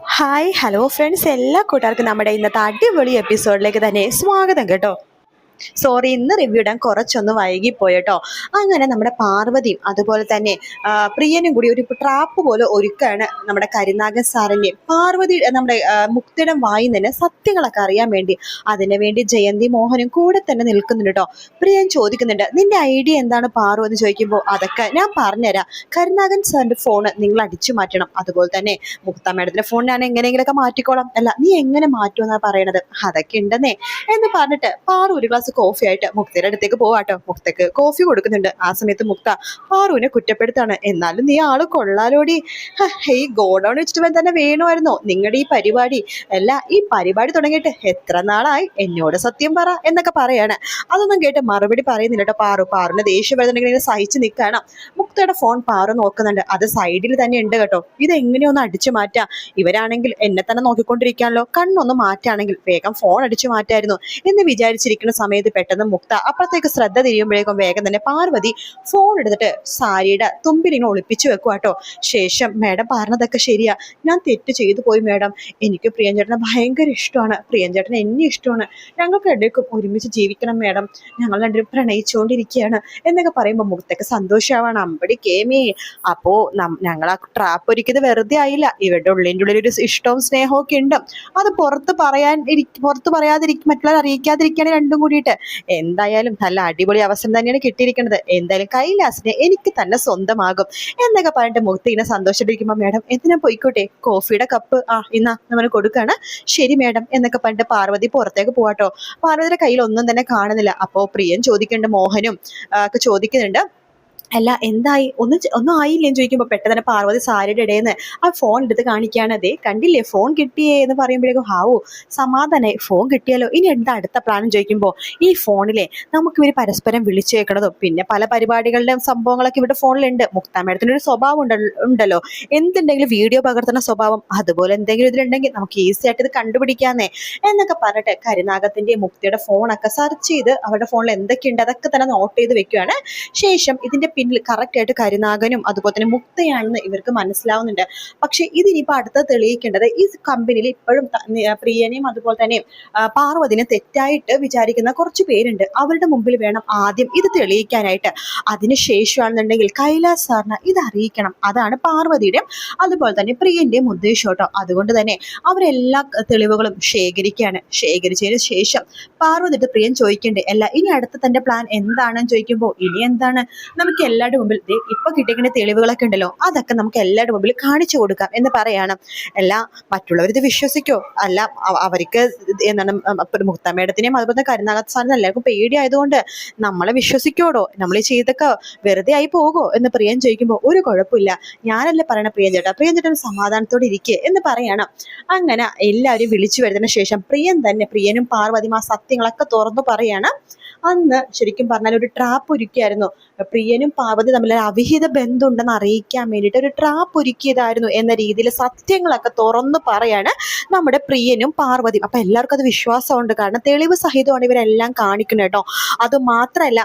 Hi hello friends, എല്ലാ കൂട്ടുകാർക്കും നമ്മുടെ ഇന്നത്തെ അടിപൊളി എപ്പിസോഡിലേക്ക് തന്നെ സ്വാഗതം കേട്ടോ. സോറി, ഇന്ന് റിവ്യൂ ഇടാൻ കുറച്ചൊന്ന് വൈകിപ്പോയിട്ടോ. അങ്ങനെ നമ്മുടെ പാർവതിയും അതുപോലെ തന്നെ പ്രിയനും കൂടി ഒരു ട്രാപ്പ് പോലെ ഒരുക്കാണ് നമ്മുടെ കരിനാഗൻ സാറിൻ്റെ പാർവതി നമ്മുടെ മുക്തിയുടെ വായിൽ നിന്ന് സത്യങ്ങളൊക്കെ അറിയാൻ വേണ്ടി. അതിനു വേണ്ടി ജയന്തി മോഹനും കൂടെ തന്നെ നിൽക്കുന്നുണ്ട് കേട്ടോ. പ്രിയൻ ചോദിക്കുന്നുണ്ട്, നിന്റെ ഐഡിയ എന്താണ് പാറു എന്ന് ചോദിക്കുമ്പോൾ അതൊക്കെ ഞാൻ പറഞ്ഞുതരാം. കരിനാഗൻ സാറിൻ്റെ ഫോണ് നിങ്ങൾ അടിച്ചു മാറ്റണം. അതുപോലെ തന്നെ മുക്ത മേഡത്തിൻ്റെ ഫോൺ ഞാൻ എങ്ങനെയെങ്കിലൊക്കെ മാറ്റിക്കോളാം. അല്ല, നീ എങ്ങനെ മാറ്റുമെന്നാണ് പറയണത്, അതൊക്കെ ഉണ്ടെന്നേ എന്ന് പറഞ്ഞിട്ട് പാറു ഒരു ഗ്ലാസ് കോഫി ആയിട്ട് മുക്തയുടെ അടുത്തേക്ക് പോവാട്ടോ. മുക്തക്ക് കോഫി കൊടുക്കുന്നുണ്ട്. ആ സമയത്ത് മുക്ത പാറുവിനെ കുറ്റപ്പെടുത്താണ്. എന്നാലും നീ ആള് കൊള്ളാലോടി, ഈ ഗോഡൌൺ വെച്ചിട്ട് തന്നെ വേണമായിരുന്നോ നിങ്ങളുടെ ഈ പരിപാടി? അല്ല, ഈ പരിപാടി തുടങ്ങിയിട്ട് എത്ര നാളായി, എന്നോട് സത്യം പറ എന്നൊക്കെ പറയാണ്. അതൊന്നും കേട്ട് മറുപടി പറയുന്നില്ല കേട്ടോ. പാറുവിന്റെ ദേഷ്യം വരുന്നുണ്ടെങ്കിൽ സഹിച്ച് നിൽക്കണം. മുക്തയുടെ ഫോൺ പാറു നോക്കുന്നുണ്ട്. അത് സൈഡിൽ തന്നെ ഉണ്ട് കേട്ടോ. ഇതെങ്ങനെയൊന്ന് അടിച്ചു മാറ്റാം? ഇവരാണെങ്കിൽ എന്നെ തന്നെ നോക്കിക്കൊണ്ടിരിക്കാണല്ലോ. കണ്ണൊന്ന് മാറ്റാണെങ്കിൽ വേഗം ഫോൺ അടിച്ചു മാറ്റായിരുന്നു എന്ന് വിചാരിച്ചിരിക്കുന്ന സമയത്ത് പെട്ടെന്ന് മുക്ത അപ്പുറത്തേക്ക് ശ്രദ്ധ തിരിയുമ്പോഴേക്കും വേഗം തന്നെ പാർവതി ഫോൺ എടുത്തിട്ട് സാരിയുടെ തുമ്പിലിങ്ങനെ ഒളിപ്പിച്ചു വെക്കുവാട്ടോ. ശേഷം, മേഡം പറഞ്ഞതൊക്കെ ശരിയാ, ഞാൻ തെറ്റ് ചെയ്തു പോയി മേഡം. എനിക്ക് പ്രിയഞ്ചേട്ടനെ ഭയങ്കര ഇഷ്ടമാണ്, പ്രിയഞ്ചേട്ടനെ എന്നെ ഇഷ്ടമാണ്, ഞങ്ങൾക്ക് രണ്ടുപേർക്കും ഒരുമിച്ച് ജീവിക്കണം മേഡം, ഞങ്ങൾ രണ്ടുപേരും പ്രണയിച്ചുകൊണ്ടിരിക്കുകയാണ് എന്നൊക്കെ പറയുമ്പോൾ മുക്തക്ക് സന്തോഷമാവാണ്. അമ്പടി കേമേ, അപ്പോ ഞങ്ങൾ ആ ട്രാപ്പ് ഒരുക്കിയത് വെറുതെ ആയില്ല. ഇവരുടെ ഉള്ളിൻ്റെ ഉള്ളിൽ ഒരു ഇഷ്ടവും സ്നേഹവും ഒക്കെ ഉണ്ട്. അത് പുറത്ത് പറയാതിരിക്കും, മറ്റുള്ളവർ അറിയിക്കാതിരിക്കുകയാണ് രണ്ടും കൂടിയിട്ട്. എന്തായാലും നല്ല അടിപൊളി അവസരം തന്നെയാണ് കിട്ടിയിരിക്കുന്നത്. എന്തായാലും കൈലാസിനെ എനിക്ക് തന്നെ സ്വന്തമാകും എന്നൊക്കെ പറഞ്ഞിട്ട് മുക്തി ഇങ്ങനെ സന്തോഷിപ്പിക്കുമ്പോൾ, മേഡം എന്തിനാ പോയിക്കോട്ടെ, കോഫിയുടെ കപ്പ് ഇന്നാ നമ്മൾ കൊടുക്കാണ്. ശരി മേഡം എന്നൊക്കെ പറഞ്ഞിട്ട് പാർവതി പുറത്തേക്ക് പോവാട്ടോ. പാർവതിയുടെ കയ്യിൽ ഒന്നും തന്നെ കാണുന്നില്ല. അപ്പോൾ പ്രിയൻ ചോദിക്കുന്നുണ്ട്, മോഹനും ഒക്കെ ചോദിക്കുന്നുണ്ട്, അല്ല എന്തായി, ഒന്നും ആയില്ലേന്ന് ചോദിക്കുമ്പോൾ പെട്ടെന്ന് തന്നെ പാർവതി സാരിയുടെ ഇടയിൽ നിന്ന് ആ ഫോൺ എടുത്ത് കാണിക്കുകയാണ്. അതെ കണ്ടില്ലേ, ഫോൺ കിട്ടിയേ എന്ന് പറയുമ്പോഴേക്കും ഹാവോ സമാധാനായി, ഫോൺ കിട്ടിയാലോ, ഇനി എന്താ അടുത്ത പ്ലാൻ ചോദിക്കുമ്പോൾ, ഈ ഫോണിലെ നമുക്ക് ഇവർ പരസ്പരം വിളിച്ചേക്കണതും പിന്നെ പല പരിപാടികളുടെ സംഭവങ്ങളൊക്കെ ഇവിടെ ഫോണിലുണ്ട്. മുക്താ മേഡത്തിന് ഒരു സ്വഭാവം ഉണ്ടല്ലോ, എന്തുണ്ടെങ്കിലും വീഡിയോ പകർത്തുന്ന സ്വഭാവം, അതുപോലെ എന്തെങ്കിലും ഇതിലുണ്ടെങ്കിൽ നമുക്ക് ഈസി ആയിട്ട് ഇത് കണ്ടുപിടിക്കാന്നേ എന്നൊക്കെ പറഞ്ഞിട്ട് കരിനാഗത്തിന്റെ മുക്തിയുടെ ഫോണൊക്കെ സെർച്ച് ചെയ്ത് അവരുടെ ഫോണിൽ എന്തൊക്കെയുണ്ട് അതൊക്കെ തന്നെ നോട്ട് ചെയ്ത് വെക്കുകയാണ്. ശേഷം ഇതിന്റെ പിന്നിൽ കറക്റ്റ് ആയിട്ട് കരിനാഗനും അതുപോലെ തന്നെ മുക്തയാണെന്ന് ഇവർക്ക് മനസ്സിലാവുന്നുണ്ട്. പക്ഷെ ഇതിനിപ്പോൾ അടുത്ത തെളിയിക്കേണ്ടത്, ഈ കമ്പനിയിൽ ഇപ്പോഴും പ്രിയനെയും അതുപോലെ തന്നെ പാർവതിനെ തെറ്റായിട്ട് വിചാരിക്കുന്ന കുറച്ച് പേരുണ്ട്. അവരുടെ മുമ്പിൽ വേണം ആദ്യം ഇത് തെളിയിക്കാനായിട്ട്. അതിനുശേഷമാണെന്നുണ്ടെങ്കിൽ കൈലാസ് സാറിന് ഇത് അറിയിക്കണം. അതാണ് പാർവതിയുടെയും അതുപോലെ തന്നെ പ്രിയന്റെയും ഉദ്ദേശം കേട്ടോ. അതുകൊണ്ട് തന്നെ അവരെല്ലാ തെളിവുകളും ശേഖരിച്ചതിന് ശേഷം പാർവതിയുടെ പ്രിയൻ ചോദിക്കണ്ടേ, അല്ല ഇനി അടുത്ത തന്റെ പ്ലാൻ എന്താണെന്ന് ചോദിക്കുമ്പോൾ, ഇനി എന്താണ്, നമുക്ക് എല്ലാവരുടെ മുമ്പിൽ ഇപ്പൊ കിട്ടിക്കുന്ന തെളിവുകളൊക്കെ ഉണ്ടല്ലോ, അതൊക്കെ നമുക്ക് എല്ലാവരുടെ മുമ്പിൽ കാണിച്ചു കൊടുക്കാം എന്ന് പറയാണ്. അല്ല, മറ്റുള്ളവർ ഇത് വിശ്വസിക്കോ? അല്ല, അവർക്ക് എന്താണ് മുക്ത മേഡത്തിനെയും അതുപോലെ കരുനാഗത്ത് സാറിന് എല്ലാവർക്കും പേടിയായതുകൊണ്ട് നമ്മളെ വിശ്വസിക്കോടോ, നമ്മൾ ഈ ചെയ്തൊക്കെ വെറുതെ ആയി പോകുമോ എന്ന് പ്രിയൻ ചോദിക്കുമ്പോൾ, ഒരു കുഴപ്പമില്ല, ഞാനല്ലേ പറയണ പ്രിയൻ ചേട്ടൻ സമാധാനത്തോടെ ഇരിക്കുക എന്ന് പറയണം. അങ്ങനെ എല്ലാവരും വിളിച്ചു വരുന്നതിന് ശേഷം പ്രിയനും പാർവതിയും ആ സത്യങ്ങളൊക്കെ തുറന്നു പറയാണ്. അന്ന് ശരിക്കും പറഞ്ഞാൽ ഒരു ട്രാപ്പ് ഒരുക്കിയായിരുന്നു. പ്രിയനും പാർവതി തമ്മിൽ അവിഹിത ബന്ധമുണ്ടെന്ന് അറിയിക്കാൻ വേണ്ടിയിട്ട് ഒരു ട്രാപ്പ് ഒരുക്കിയതായിരുന്നു എന്ന രീതിയിൽ സത്യങ്ങളൊക്കെ തുറന്നു പറയാണ് നമ്മുടെ പ്രിയനും പാർവതിയും. അപ്പൊ എല്ലാവർക്കും അത് വിശ്വാസമുണ്ട്, കാരണം തെളിവ് സഹിതമാണ് ഇവരെല്ലാം കാണിക്കുന്നത് കേട്ടോ. അത് മാത്രമല്ല,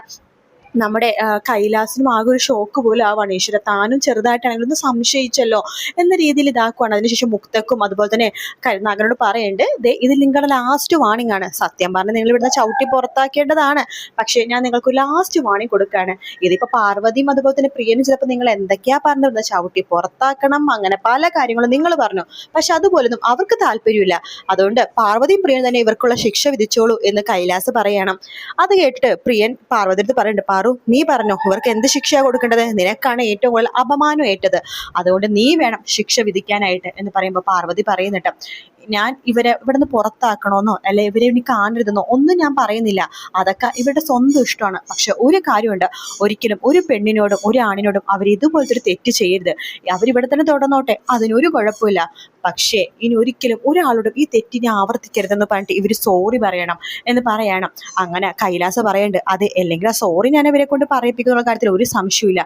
നമ്മുടെ കൈലാസിനും ആകെ ഒരു ഷോക്ക് പോലെ ആവാണ്. ഈശ്വര, താനും ചെറുതായിട്ടാണെങ്കിലും ഒന്ന് സംശയിച്ചല്ലോ എന്ന രീതിയിൽ ഇതാക്കുവാണ്. അതിനുശേഷം മുക്തക്കും അതുപോലെ തന്നെ കരുനാഗനോട് പറയണ്ട്, ഇത് നിങ്ങളുടെ ലാസ്റ്റ് വാണിംഗ് ആണ്. സത്യം പറഞ്ഞാൽ നിങ്ങൾ ഇവിടുന്ന് ചവിട്ടി പുറത്താക്കേണ്ടതാണ്, പക്ഷേ ഞാൻ നിങ്ങൾക്ക് ലാസ്റ്റ് വാണിംഗ് കൊടുക്കുകയാണ്. ഇതിപ്പോ പാർവതിയും അതുപോലെ തന്നെ പ്രിയനും ചിലപ്പോൾ നിങ്ങൾ എന്തൊക്കെയാ പറഞ്ഞിരുന്നത്, ചവിട്ടി പുറത്താക്കണം അങ്ങനെ പല കാര്യങ്ങളും നിങ്ങൾ പറഞ്ഞു, പക്ഷെ അതുപോലൊന്നും അവർക്ക് താല്പര്യമില്ല. അതുകൊണ്ട് പാർവതിയും പ്രിയനും തന്നെ ഇവർക്കുള്ള ശിക്ഷ വിധിച്ചോളൂ എന്ന് കൈലാസ് പറയണം. അത് കേട്ടിട്ട് പ്രിയൻ പാർവതി അടുത്ത് പറയുന്നുണ്ട്, നീ പറഞ്ഞോ, ഇവർക്ക് എന്ത് ശിക്ഷയാണ് കൊടുക്കേണ്ടത്, നിനക്കാണ് ഏറ്റവും കൂടുതൽ അപമാനം ഏറ്റത്, അതുകൊണ്ട് നീ വേണം ശിക്ഷ വിധിക്കാനായിട്ട് എന്ന് പറയുമ്പോൾ പാർവതി പറയുന്നുണ്ട്, ഞാൻ ഇവരെ ഇവിടുന്ന് പുറത്താക്കണമെന്നോ അല്ലെ ഇവരെ ഇനി കാണരുതെന്നോ ഒന്നും ഞാൻ പറയുന്നില്ല, അതൊക്കെ ഇവരുടെ സ്വന്തം ഇഷ്ടമാണ്. പക്ഷെ ഒരു കാര്യമുണ്ട്, ഒരിക്കലും ഒരു പെണ്ണിനോടും ഒരു ആണിനോടും അവർ ഇതുപോലത്തെ ഒരു തെറ്റ് ചെയ്യരുത്. അവരിവിടെ തന്നെ തുടർന്നോട്ടെ, അതിനൊരു കുഴപ്പമില്ല, പക്ഷേ ഇനി ഒരിക്കലും ഒരാളോടും ഈ തെറ്റിനെ ആവർത്തിക്കരുതെന്ന് പറഞ്ഞിട്ട് ഇവർ സോറി പറയണം എന്ന് പറയണം. അങ്ങനെ കൈലാസ് പറയുന്നുണ്ട്, അതെ, അല്ലെങ്കിൽ ആ സോറി ഞാൻ ഇവരെ കൊണ്ട് പറയിപ്പിക്കുന്ന കാര്യത്തിൽ ഒരു സംശയമില്ല.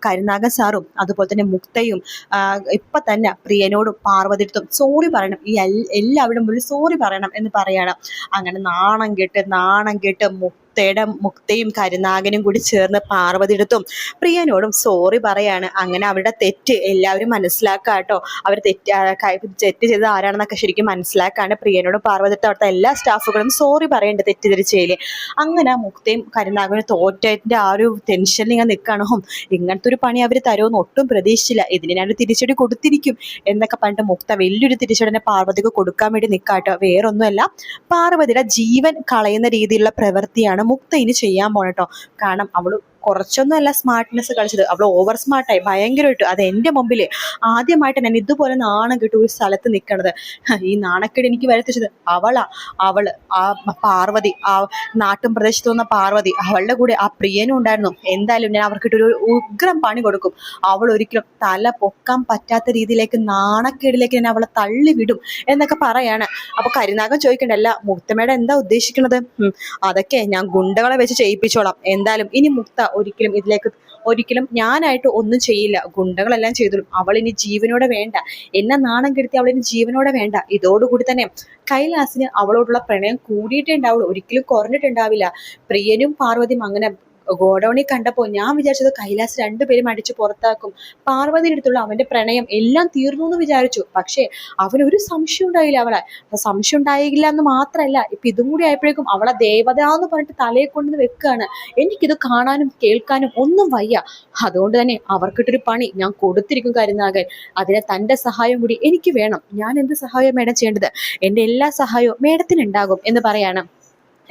കരുനാഗൻ സാറും അതുപോലെ തന്നെ മുക്തയും ഇപ്പൊ തന്നെ പ്രിയനോടും പാർവതിയോടും സോറി പറയണം, എല്ലാവരുടെ മുന്നിൽ സോറി പറയണം എന്ന് പറയണം. അങ്ങനെ നാണം കെട്ട് മുക്തയും കരുനാഗനും കൂടി ചേർന്ന് പാർവതിയെടുത്തും പ്രിയനോടും സോറി പറയാണ്. അങ്ങനെ അവരുടെ തെറ്റ് എല്ലാവരും മനസ്സിലാക്കാട്ടോ. അവർ തെറ്റ് ചെയ്തത് ആരാണെന്നൊക്കെ ശരിക്കും മനസ്സിലാക്കാണ്. പ്രിയനോടും പാർവതിയുടെ അവിടുത്തെ എല്ലാ സ്റ്റാഫുകളും സോറി പറയേണ്ടത് തെറ്റിദ്ധരിച്ചതില്. അങ്ങനെ മുക്തയും കരുനാഗനും തോറ്റതിന്റെ ആ ഒരു ടെൻഷനിൽ ഇങ്ങനെ നിൽക്കണം. ഇങ്ങനത്തെ ഒരു പണി അവർ തരുമെന്ന് ഒട്ടും പ്രതീക്ഷിച്ചില്ല. ഇതിന് ഞാൻ തിരിച്ചടി കൊടുത്തിരിക്കും എന്നൊക്കെ പറഞ്ഞിട്ട് മുക്ത വലിയൊരു തിരിച്ചടി പാർവതിക്ക് കൊടുക്കാൻ വേണ്ടി നിൽക്കാട്ടോ. വേറൊന്നുമല്ല, പാർവതിയുടെ ജീവൻ കളയുന്ന രീതിയിലുള്ള പ്രവൃത്തിയാണ് മുക്ത ഇനി ചെയ്യാൻ പോണട്ടോ. കാരണം അവള് കുറച്ചൊന്നുമല്ല സ്മാർട്ട്നെസ് കളിച്ചത്, അവൾ ഓവർ സ്മാർട്ടായി ഭയങ്കരമായിട്ട്. അത് എൻ്റെ മുമ്പിൽ ആദ്യമായിട്ട് ഞാൻ ഇതുപോലെ നാണം കിട്ടി ഒരു സ്ഥലത്ത് നിൽക്കണത്. ഈ നാണക്കേട് എനിക്ക് വരുത്തിച്ചത് അവള് ആ പാർവതി, ആ നാട്ടും പ്രദേശത്ത് വന്ന പാർവതി, അവളുടെ കൂടെ ആ പ്രിയനും ഉണ്ടായിരുന്നു. എന്തായാലും ഞാൻ അവർക്കിട്ടൊരു ഉഗ്രം പണി കൊടുക്കും. അവൾ ഒരിക്കലും തല പൊക്കാൻ പറ്റാത്ത രീതിയിലേക്ക് നാണക്കേടിലേക്ക് ഞാൻ അവളെ തള്ളിവിടും എന്നൊക്കെ പറയാണ്. അപ്പൊ കരുനാഗൻ ചോദിക്കണ്ടല്ല, മുക്തമ്മയുടെ എന്താ ഉദ്ദേശിക്കുന്നത്? അതൊക്കെ ഞാൻ ഗുണ്ടകളെ വെച്ച് ചെയ്യിപ്പിച്ചോളാം. എന്തായാലും ഇനി മുക്ത ഒരിക്കലും ഞാനായിട്ട് ഒന്നും ചെയ്യില്ല, ഗുണ്ടകളെല്ലാം ചെയ്തോളും. അവൾ ഇനി ജീവനോടെ വേണ്ട, എന്നെ നാണം കെടുത്തി അവളിനി ജീവനോടെ വേണ്ട. ഇതോടുകൂടി തന്നെ കൈലാസിന് അവളോടുള്ള പ്രണയം കൂടിയിട്ടേ ഉണ്ടാവുള്ളൂ, ഒരിക്കലും കുറഞ്ഞിട്ടുണ്ടാവില്ല. പ്രിയനും പാർവതിയും അങ്ങനെ ഗോഡൌണിൽ കണ്ടപ്പോൾ ഞാൻ വിചാരിച്ചത് കൈലാസ് രണ്ടുപേരും അടിച്ച് പുറത്താക്കും, പാർവതിയുടെ അടുത്തുള്ള അവന്റെ പ്രണയം എല്ലാം തീർന്നു എന്ന് വിചാരിച്ചു. പക്ഷേ അവനൊരു സംശയം ഉണ്ടായില്ല. അവളെ സംശയം ഉണ്ടായില്ല എന്ന് മാത്രമല്ല, ഇപ്പൊ ഇതും കൂടി ആയപ്പോഴേക്കും അവളെ ദേവത എന്ന് പറഞ്ഞിട്ട് തലയെ കൊണ്ടുവന്ന് വെക്കുകയാണ്. എനിക്കിത് കാണാനും കേൾക്കാനും ഒന്നും വയ്യ. അതുകൊണ്ട് തന്നെ അവർക്കിട്ടൊരു പണി ഞാൻ കൊടുത്തിരിക്കും കരുനാഗൻ. അതിനെ തന്റെ സഹായം കൂടി എനിക്ക് വേണം. ഞാൻ എന്ത് സഹായം മേഡം ചെയ്യേണ്ടത്? എന്റെ എല്ലാ സഹായവും മേഡത്തിനുണ്ടാകും എന്ന് പറയാണ്.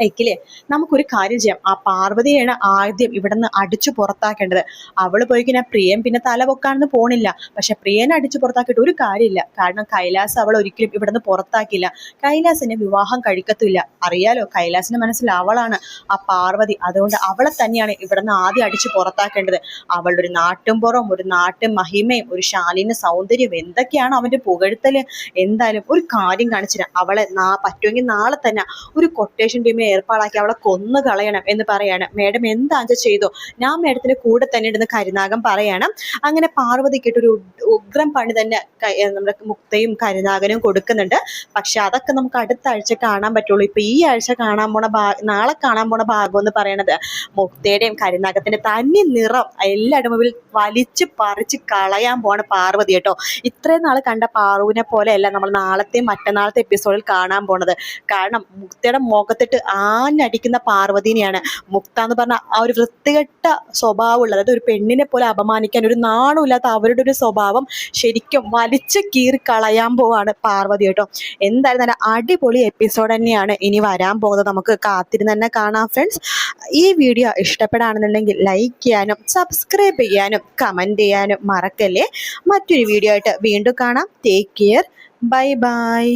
എക്കില്ലേ, നമുക്കൊരു കാര്യം ചെയ്യാം. ആ പാർവതിയാണ് ആദ്യം ഇവിടെ നിന്ന് അടിച്ചു പുറത്താക്കേണ്ടത്. അവള് പോയിക്കഴിഞ്ഞാൽ പ്രിയൻ പിന്നെ തല പൊക്കാണെന്ന് പോണില്ല. പക്ഷെ പ്രിയനെ അടിച്ചു പുറത്താക്കിയിട്ട് ഒരു കാര്യമില്ല. കാരണം കൈലാസ് അവൾ ഒരിക്കലും ഇവിടെ നിന്ന് പുറത്താക്കില്ല. കൈലാസിനെ വിവാഹം കഴിക്കത്തില്ല. അറിയാലോ, കൈലാസിന്റെ മനസ്സിൽ അവളാണ് ആ പാർവതി. അതുകൊണ്ട് അവളെ തന്നെയാണ് ഇവിടെ നിന്ന് ആദ്യം അടിച്ചു പുറത്താക്കേണ്ടത്. അവളുടെ ഒരു നാട്ടുംപുറം, ഒരു നാട്ടും മഹിമയും, ഒരു ശാലീന സൗന്ദര്യം, എന്തൊക്കെയാണ് അവന്റെ പുകഴ്ത്തല്. എന്തായാലും ഒരു കാര്യം കാണിച്ചില്ല, അവളെ പറ്റുമെങ്കിൽ നാളെ തന്നെ ഒരു കൊട്ടേഷൻ ടീമിനെ ഏർപ്പാടാക്കി അവളെ കൊന്നു കളയണം എന്ന് പറയാണ്. മേഡം എന്താ ചെയ്തോ, ഞാൻ മേഡത്തിന്റെ കൂടെ തന്നെ ഉണ്ടെന്ന് കരുനാഗൻ പറയണം. അങ്ങനെ പാർവതിക്കിട്ടൊരു ഉഗ്രം പണി തന്നെ നമ്മുടെ മുക്തയും കരുനാഗനും കൊടുക്കുന്നുണ്ട്. പക്ഷെ അതൊക്കെ നമുക്ക് അടുത്ത ആഴ്ച കാണാൻ പറ്റുള്ളൂ. ഇപ്പൊ ഈ ആഴ്ച നാളെ കാണാൻ പോണ ഭാഗം എന്ന് പറയണത് മുക്തയുടെയും കരുനാഗത്തിന്റെ തനി നിറം എല്ലാവരുടെ മുമ്പിൽ വലിച്ചു പറിച്ച് കളയാൻ പോണ പാർവതി കേട്ടോ. ഇത്രയും നാൾ കണ്ട പാറുവിനെ പോലെയല്ല നമ്മൾ നാളത്തെയും മറ്റന്നാളത്തെ എപ്പിസോഡിൽ കാണാൻ പോണത്. കാരണം മുക്തയുടെ മുഖത്തിട്ട് ആഞ്ഞടിക്കുന്ന പാർവതിനെയാണ്. മുക്ത എന്ന് പറഞ്ഞ ആ ഒരു വൃത്തികെട്ട സ്വഭാവമുള്ളത്, അതായത് ഒരു പെണ്ണിനെ പോലെ അപമാനിക്കാൻ ഒരു നാണമില്ലാത്ത അവരുടെ ഒരു സ്വഭാവം ശരിക്കും വലിച്ചു കീറി കളയാൻ പോവാണ് പാർവതി കേട്ടോ. എന്തായാലും നല്ല അടിപൊളി എപ്പിസോഡ് തന്നെയാണ് ഇനി വരാൻ പോകുന്നത്. നമുക്ക് കാത്തിരുന്ന് തന്നെ കാണാം ഫ്രണ്ട്സ്. ഈ വീഡിയോ ഇഷ്ടപ്പെടാണെന്നുണ്ടെങ്കിൽ ലൈക്ക് ചെയ്യാനും സബ്സ്ക്രൈബ് ചെയ്യാനും കമൻറ്റ് ചെയ്യാനും മറക്കല്ലേ. മറ്റൊരു വീഡിയോ ആയിട്ട് വീണ്ടും കാണാം. Take care, bye bye.